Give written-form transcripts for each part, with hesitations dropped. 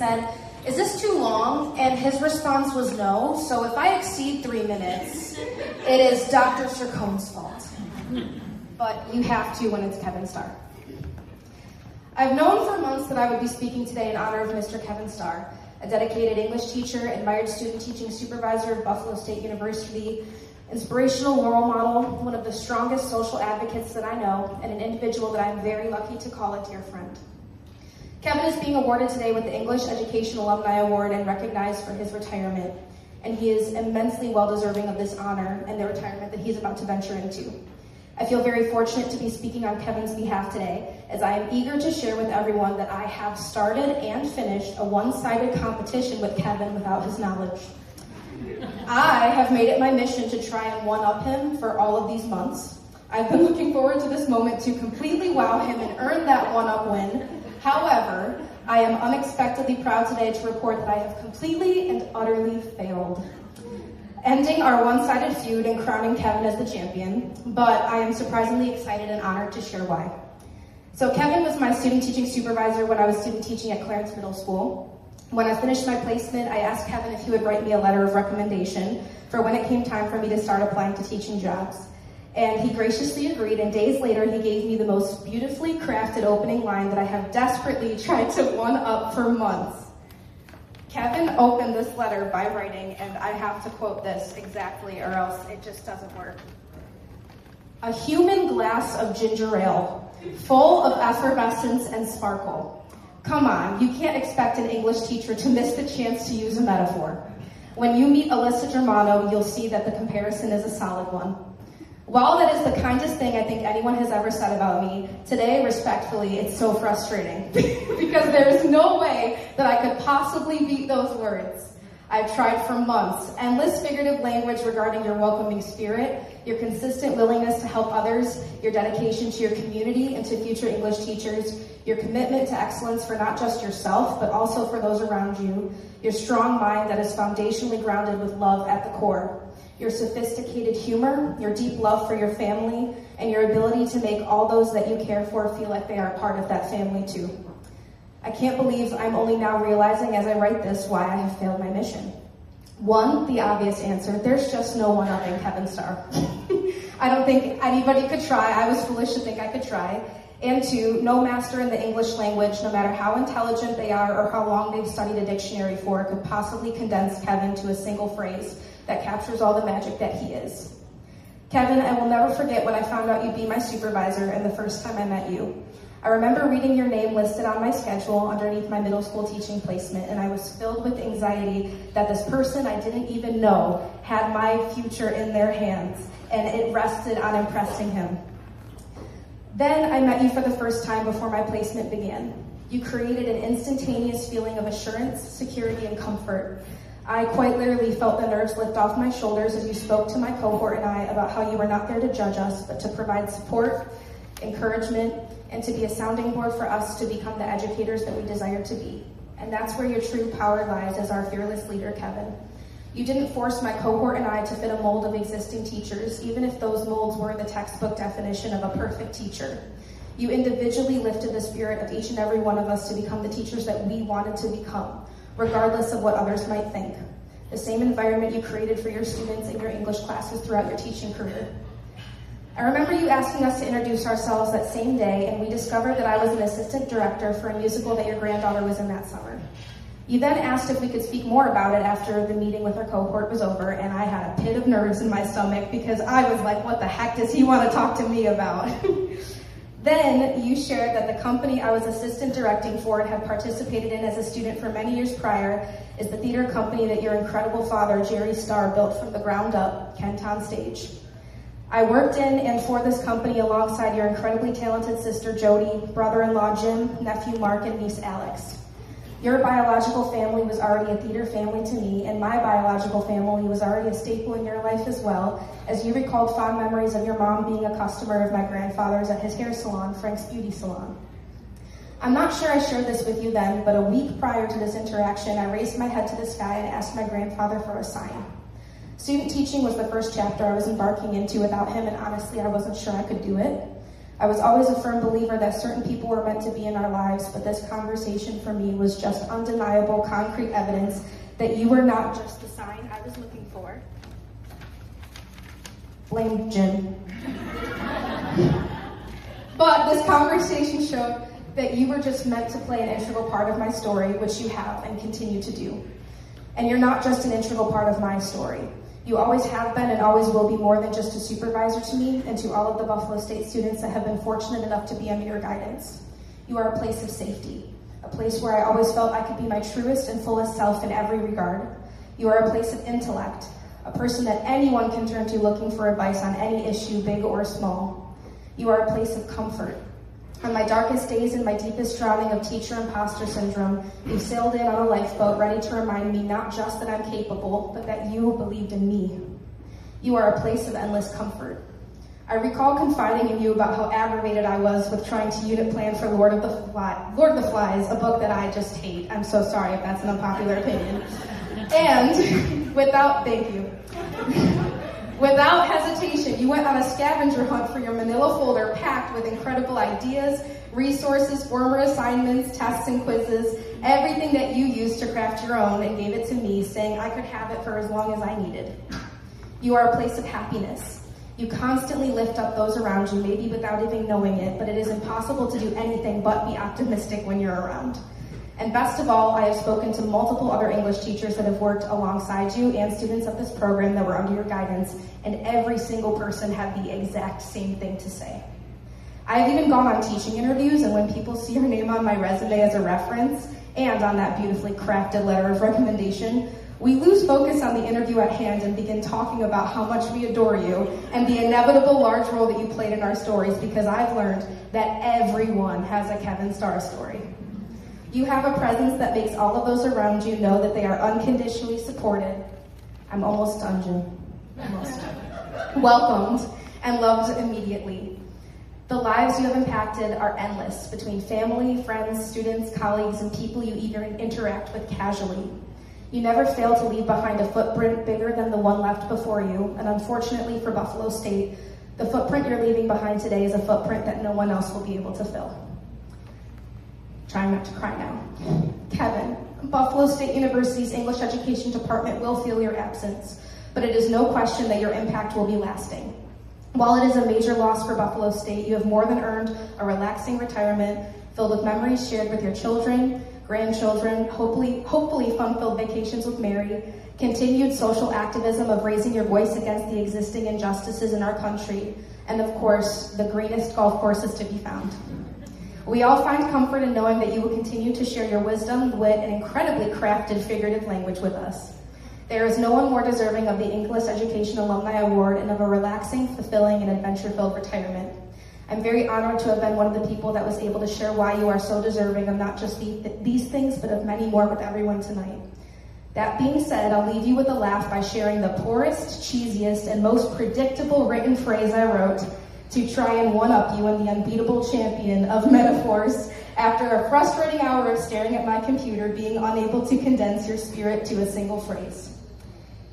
said, "Is this too long?" And his response was no. So if I exceed 3 minutes, it is Dr. Sircone's fault. But you have to when it's Kevin Starr. I've known for months that I would be speaking today in honor of Mr. Kevin Starr, a dedicated English teacher, admired student teaching supervisor of Buffalo State University, inspirational role model, one of the strongest social advocates that I know, and an individual that I'm very lucky to call a dear friend. Kevin is being awarded today with the English Education Alumni Award and recognized for his retirement, and he is immensely well-deserving of this honor and the retirement that he's about to venture into. I feel very fortunate to be speaking on Kevin's behalf today, as I am eager to share with everyone that I have started and finished a one-sided competition with Kevin without his knowledge. I have made it my mission to try and one-up him for all of these months. I've been looking forward to this moment to completely wow him and earn that one-up win. However, I am unexpectedly proud today to report that I have completely and utterly failed, ending our one-sided feud and crowning Kevin as the champion, but I am surprisingly excited and honored to share why. So Kevin was my student teaching supervisor when I was student teaching at Clarence Middle School. When I finished my placement, I asked Kevin if he would write me a letter of recommendation for when it came time for me to start applying to teaching jobs. And he graciously agreed, and days later he gave me the most beautifully crafted opening line that I have desperately tried to one-up for months. Kevin opened this letter by writing, and I have to quote this exactly or else it just doesn't work. "A human glass of ginger ale, full of effervescence and sparkle. Come on, you can't expect an English teacher to miss the chance to use a metaphor. When you meet Alyssa Germano, you'll see that the comparison is a solid one. While that is the kindest thing I think anyone has ever said about me, today, respectfully, it's so frustrating because there is no way that I could possibly beat those words. I've tried for months. Endless figurative language regarding your welcoming spirit, your consistent willingness to help others, your dedication to your community and to future English teachers, your commitment to excellence for not just yourself, but also for those around you, your strong mind that is foundationally grounded with love at the core, your sophisticated humor, your deep love for your family, and your ability to make all those that you care for feel like they are part of that family too. I can't believe I'm only now realizing as I write this why I have failed my mission. One, the obvious answer, there's just no one-upping Kevin Starr. I don't think anybody could try. I was foolish to think I could try. And two, no master in the English language, no matter how intelligent they are or how long they've studied a dictionary for, could possibly condense Kevin to a single phrase that captures all the magic that he is. Kevin, I will never forget when I found out you'd be my supervisor and the first time I met you. I remember reading your name listed on my schedule underneath my middle school teaching placement, and I was filled with anxiety that this person I didn't even know had my future in their hands, and it rested on impressing him. Then I met you for the first time before my placement began. You created an instantaneous feeling of assurance, security, and comfort. I quite literally felt the nerves lift off my shoulders as you spoke to my cohort and I about how you were not there to judge us, but to provide support, encouragement, and to be a sounding board for us to become the educators that we desire to be. And that's where your true power lies as our fearless leader, Kevin. You didn't force my cohort and I to fit a mold of existing teachers, even if those molds were the textbook definition of a perfect teacher. You individually lifted the spirit of each and every one of us to become the teachers that we wanted to become, regardless of what others might think. The same environment you created for your students in your English classes throughout your teaching career. I remember you asking us to introduce ourselves that same day, and we discovered that I was an assistant director for a musical that your granddaughter was in that summer. You then asked if we could speak more about it after the meeting with our cohort was over, and I had a pit of nerves in my stomach because I was like, what the heck does he want to talk to me about? Then you shared that the company I was assistant directing for and had participated in as a student for many years prior is the theater company that your incredible father, Jerry Starr, built from the ground up, Kent on Stage. I worked in and for this company alongside your incredibly talented sister Jody, brother-in-law Jim, nephew Mark, and niece Alex. Your biological family was already a theater family to me, and my biological family was already a staple in your life as well, as you recalled fond memories of your mom being a customer of my grandfather's at his hair salon, Frank's Beauty Salon. I'm not sure I shared this with you then, but a week prior to this interaction, I raised my head to the sky and asked my grandfather for a sign. Student teaching was the first chapter I was embarking into without him, and honestly, I wasn't sure I could do it. I was always a firm believer that certain people were meant to be in our lives, but this conversation for me was just undeniable, concrete evidence that you were not just the sign I was looking for. Blame Jim. But this conversation showed that you were just meant to play an integral part of my story, which you have and continue to do. And you're not just an integral part of my story. You always have been and always will be more than just a supervisor to me and to all of the Buffalo State students that have been fortunate enough to be under your guidance. You are a place of safety, a place where I always felt I could be my truest and fullest self in every regard. You are a place of intellect, a person that anyone can turn to looking for advice on any issue, big or small. You are a place of comfort. On my darkest days and my deepest drowning of teacher imposter syndrome, you sailed in on a lifeboat ready to remind me not just that I'm capable, but that you believed in me. You are a place of endless comfort. I recall confiding in you about how aggravated I was with trying to unit plan for Lord of the Flies, a book that I just hate. I'm so sorry if that's an unpopular opinion. And without hesitation, you went on a scavenger hunt for your manila folder packed with incredible ideas, resources, former assignments, tests, and quizzes, everything that you used to craft your own, and gave it to me, saying I could have it for as long as I needed. You are a place of happiness. You constantly lift up those around you, maybe without even knowing it, but it is impossible to do anything but be optimistic when you're around. And best of all, I have spoken to multiple other English teachers that have worked alongside you and students of this program that were under your guidance, and every single person had the exact same thing to say. I have even gone on teaching interviews, and when people see your name on my resume as a reference, and on that beautifully crafted letter of recommendation, we lose focus on the interview at hand and begin talking about how much we adore you and the inevitable large role that you played in our stories, because I've learned that everyone has a Kevin Starr story. You have a presence that makes all of those around you know that they are unconditionally supported. I'm almost done, Jim. Almost. Welcomed and loved immediately. The lives you have impacted are endless, between family, friends, students, colleagues, and people you even interact with casually. You never fail to leave behind a footprint bigger than the one left before you, and unfortunately for Buffalo State, the footprint you're leaving behind today is a footprint that no one else will be able to fill. Trying not to cry now. Kevin, Buffalo State University's English Education Department will feel your absence, but it is no question that your impact will be lasting. While it is a major loss for Buffalo State, you have more than earned a relaxing retirement filled with memories shared with your children, grandchildren, hopefully fun-filled vacations with Mary, continued social activism of raising your voice against the existing injustices in our country, and of course, the greenest golf courses to be found. We all find comfort in knowing that you will continue to share your wisdom, wit, and incredibly crafted figurative language with us. There is no one more deserving of the English Education Alumni Award and of a relaxing, fulfilling, and adventure-filled retirement. I'm very honored to have been one of the people that was able to share why you are so deserving of not just these things, but of many more with everyone tonight. That being said, I'll leave you with a laugh by sharing the poorest, cheesiest, and most predictable written phrase I wrote to try and one-up you in the unbeatable champion of metaphors after a frustrating hour of staring at my computer, being unable to condense your spirit to a single phrase.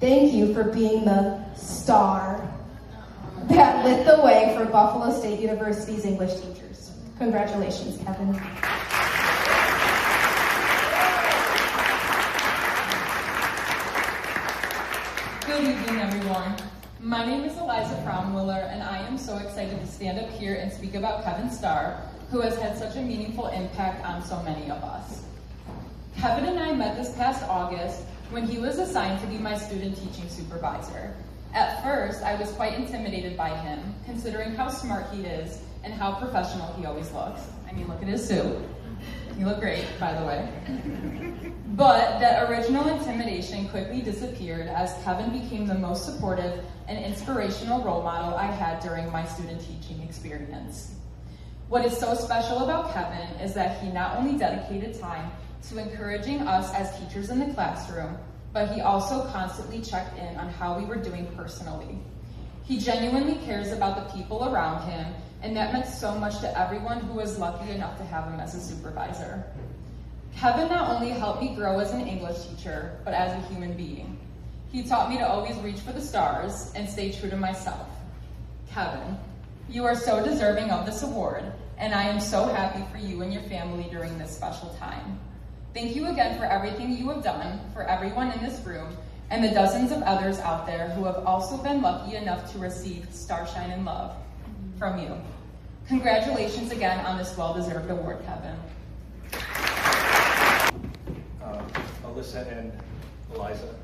Thank you for being the star that lit the way for Buffalo State University's English teachers. Congratulations, Kevin. Good evening, everyone. My name is Aliza Fromwiller, and I am so excited to stand up here and speak about Kevin Starr, who has had such a meaningful impact on so many of us. Kevin and I met this past August when he was assigned to be my student teaching supervisor. At first, I was quite intimidated by him, considering how smart he is and how professional he always looks. I mean, look at his suit. You look great, by the way. But that original intimidation quickly disappeared as Kevin became the most supportive and inspirational role model I had during my student teaching experience. What is so special about Kevin is that he not only dedicated time to encouraging us as teachers in the classroom, but he also constantly checked in on how we were doing personally. He genuinely cares about the people around him, and that meant so much to everyone who was lucky enough to have him as a supervisor. Kevin not only helped me grow as an English teacher, but as a human being. He taught me to always reach for the stars and stay true to myself. Kevin, You are so deserving of this award, and I am so happy for you and your family during this special time. Thank you again for everything you have done for everyone in this room and the dozens of others out there who have also been lucky enough to receive Starshine and Love from you. Congratulations again on this well-deserved award, Kevin. Alyssa and Aliza.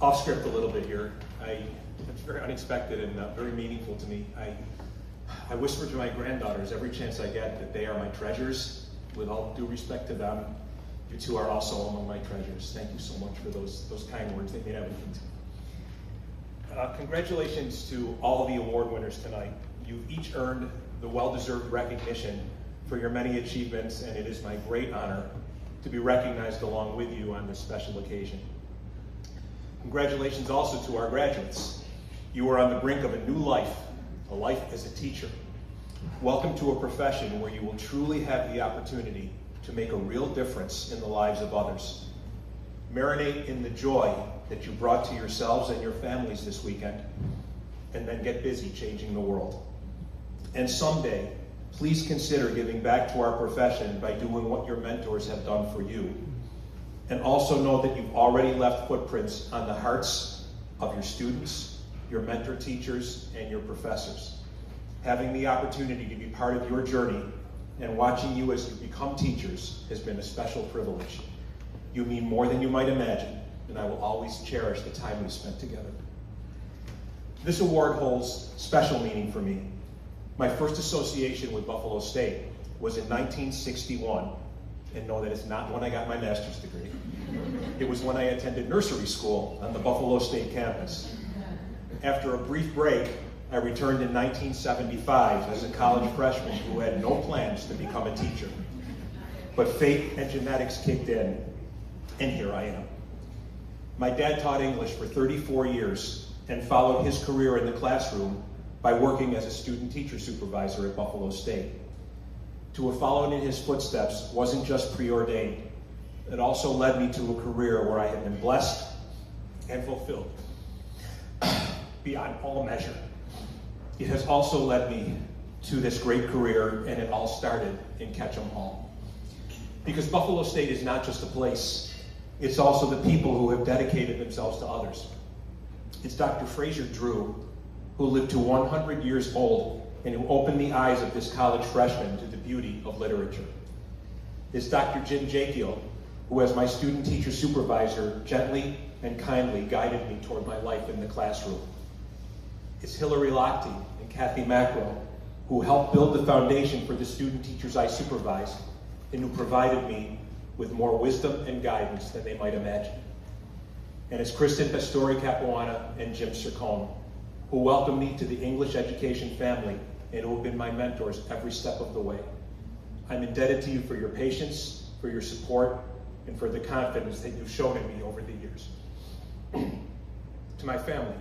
Off script a little bit here. It's very unexpected and very meaningful to me. I whisper to my granddaughters every chance I get that they are my treasures. With all due respect to them, you two are also among my treasures. Thank you so much for those kind words. They mean everything to me. Congratulations to all of the award winners tonight. You've each earned the well-deserved recognition for your many achievements, and it is my great honor to be recognized along with you on this special occasion. Congratulations also to our graduates. You are on the brink of a new life, a life as a teacher. Welcome to a profession where you will truly have the opportunity to make a real difference in the lives of others. Marinate in the joy that you brought to yourselves and your families this weekend, and then get busy changing the world. And someday, please consider giving back to our profession by doing what your mentors have done for you. And also know that you've already left footprints on the hearts of your students, your mentor teachers, and your professors. Having the opportunity to be part of your journey and watching you as you become teachers has been a special privilege. You mean more than you might imagine, and I will always cherish the time we spent together. This award holds special meaning for me. My first association with Buffalo State was in 1961, and know that it's not when I got my master's degree. It was when I attended nursery school on the Buffalo State campus. After a brief break, I returned in 1975 as a college freshman who had no plans to become a teacher. But fate and genetics kicked in, and here I am. My dad taught English for 34 years and followed his career in the classroom by working as a student teacher supervisor at Buffalo State. To have followed in his footsteps wasn't just preordained. It also led me to a career where I have been blessed and fulfilled beyond all measure. It has also led me to this great career, and it all started in Ketchum Hall. Because Buffalo State is not just a place, it's also the people who have dedicated themselves to others. It's Dr. Fraser Drew, who lived to 100 years old and who opened the eyes of this college freshman to the beauty of literature. It's Dr. Jim Jakiel, who as my student teacher supervisor gently and kindly guided me toward my life in the classroom. It's Hillary Lochte and Kathy Macro, who helped build the foundation for the student teachers I supervised and who provided me with more wisdom and guidance than they might imagine. And it's Kristen Pastori Capuana and Jim Sircone, who welcomed me to the English education family and who have been my mentors every step of the way. I'm indebted to you for your patience, for your support, and for the confidence that you've shown in me over the years. To my family,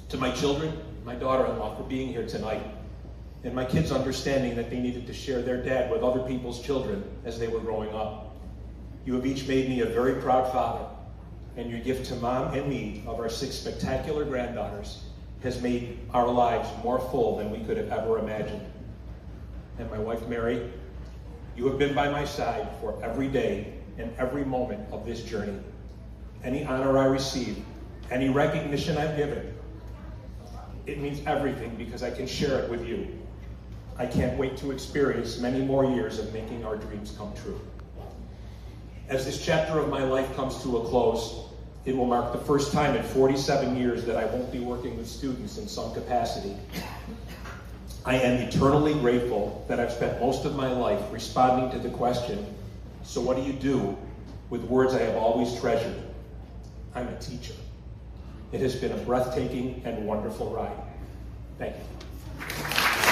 to my children, my daughter-in-law for being here tonight, and my kids understanding that they needed to share their dad with other people's children as they were growing up. You have each made me a very proud father, and your gift to Mom and me of our 6 spectacular granddaughters has made our lives more full than we could have ever imagined. And my wife, Mary, you have been by my side for every day and every moment of this journey. Any honor I receive, any recognition I'm given, it means everything because I can share it with you. I can't wait to experience many more years of making our dreams come true. As this chapter of my life comes to a close, it will mark the first time in 47 years that I won't be working with students in some capacity. I am eternally grateful that I've spent most of my life responding to the question, so what do you do, with words I have always treasured? I'm a teacher. It has been a breathtaking and wonderful ride. Thank you.